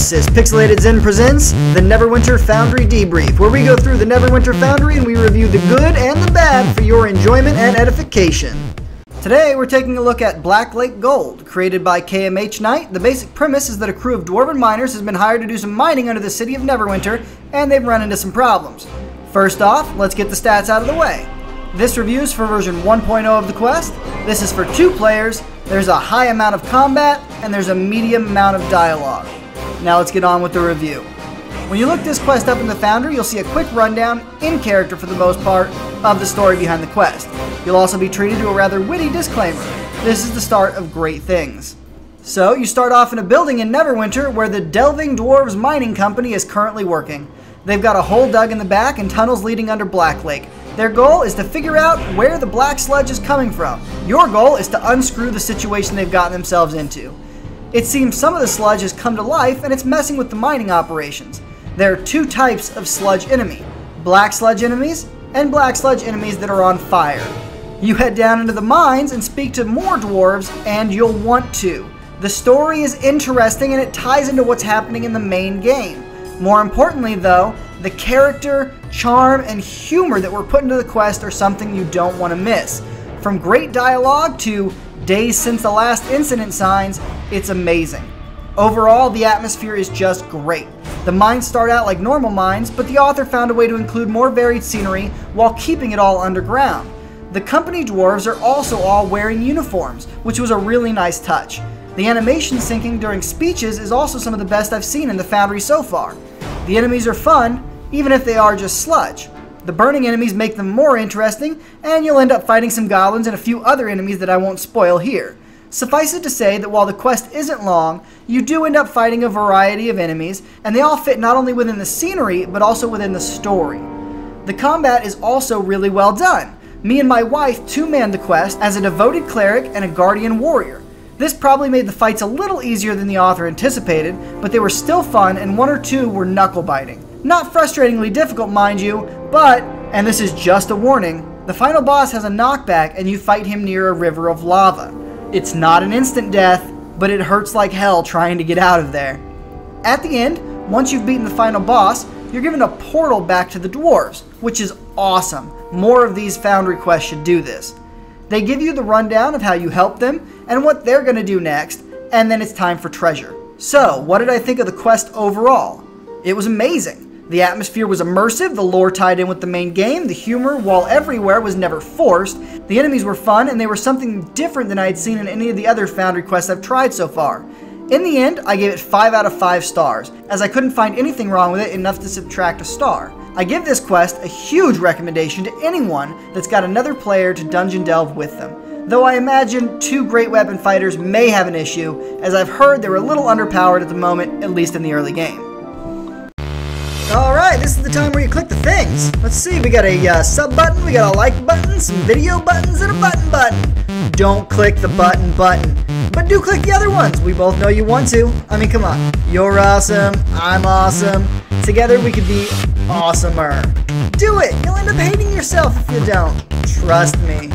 This is Pixelated Zen presents the Neverwinter Foundry Debrief, where we go through the Neverwinter Foundry and we review the good and the bad for your enjoyment and edification. Today we're taking a look at Blacklake Gold, created by KMH Knight. The basic premise is that a crew of dwarven miners has been hired to do some mining under the city of Neverwinter, and they've run into some problems. First off, let's get the stats out of the way. This review is for version 1.0 of the quest. This is for 2 players. There's a high amount of combat, and there's a medium amount of dialogue. Now let's get on with the review. When you look this quest up in the Foundry, you'll see a quick rundown, in character for the most part, of the story behind the quest. You'll also be treated to a rather witty disclaimer. This is the start of great things. So, you start off in a building in Neverwinter where the Delving Dwarves Mining Company is currently working. They've got a hole dug in the back and tunnels leading under Blacklake. Their goal is to figure out where the black sludge is coming from. Your goal is to unscrew the situation they've gotten themselves into. It seems some of the sludge has come to life and it's messing with the mining operations. There are 2 types of sludge enemy: black sludge enemies and black sludge enemies that are on fire. You head down into the mines and speak to more dwarves, and you'll want to. The story is interesting and it ties into what's happening in the main game. More importantly though, the character, charm, and humor that were put into the quest are something you don't want to miss. From great dialogue to days since the last incident signs, it's amazing. Overall, the atmosphere is just great. The mines start out like normal mines, but the author found a way to include more varied scenery while keeping it all underground. The company dwarves are also all wearing uniforms, which was a really nice touch. The animation syncing during speeches is also some of the best I've seen in the Foundry so far. The enemies are fun, even if they are just sludge. The burning enemies make them more interesting, and you'll end up fighting some goblins and a few other enemies that I won't spoil here. Suffice it to say that while the quest isn't long, you do end up fighting a variety of enemies, and they all fit not only within the scenery, but also within the story. The combat is also really well done. Me and my wife 2-manned the quest as a devoted cleric and a guardian warrior. This probably made the fights a little easier than the author anticipated, but they were still fun and 1 or 2 were knuckle-biting. Not frustratingly difficult, mind you, but, and this is just a warning, the final boss has a knockback and you fight him near a river of lava. It's not an instant death, but it hurts like hell trying to get out of there. At the end, once you've beaten the final boss, you're given a portal back to the dwarves, which is awesome. More of these Foundry quests should do this. They give you the rundown of how you help them and what they're going to do next, and then it's time for treasure. So, what did I think of the quest overall? It was amazing. The atmosphere was immersive, the lore tied in with the main game, the humor, while everywhere, was never forced, the enemies were fun, and they were something different than I had seen in any of the other Foundry quests I've tried so far. In the end, I gave it 5 out of 5 stars, as I couldn't find anything wrong with it enough to subtract a star. I give this quest a huge recommendation to anyone that's got another player to dungeon delve with them, though I imagine 2 great weapon fighters may have an issue, as I've heard they were a little underpowered at the moment, at least in the early game. Alright, this is the time where you click the things. Let's see, we got a sub button, we got a like button, some video buttons, and a button. Don't click the button, but do click the other ones. We both know you want to. I mean, come on. You're awesome, I'm awesome. Together we could be awesomer. Do it! You'll end up hating yourself if you don't. Trust me.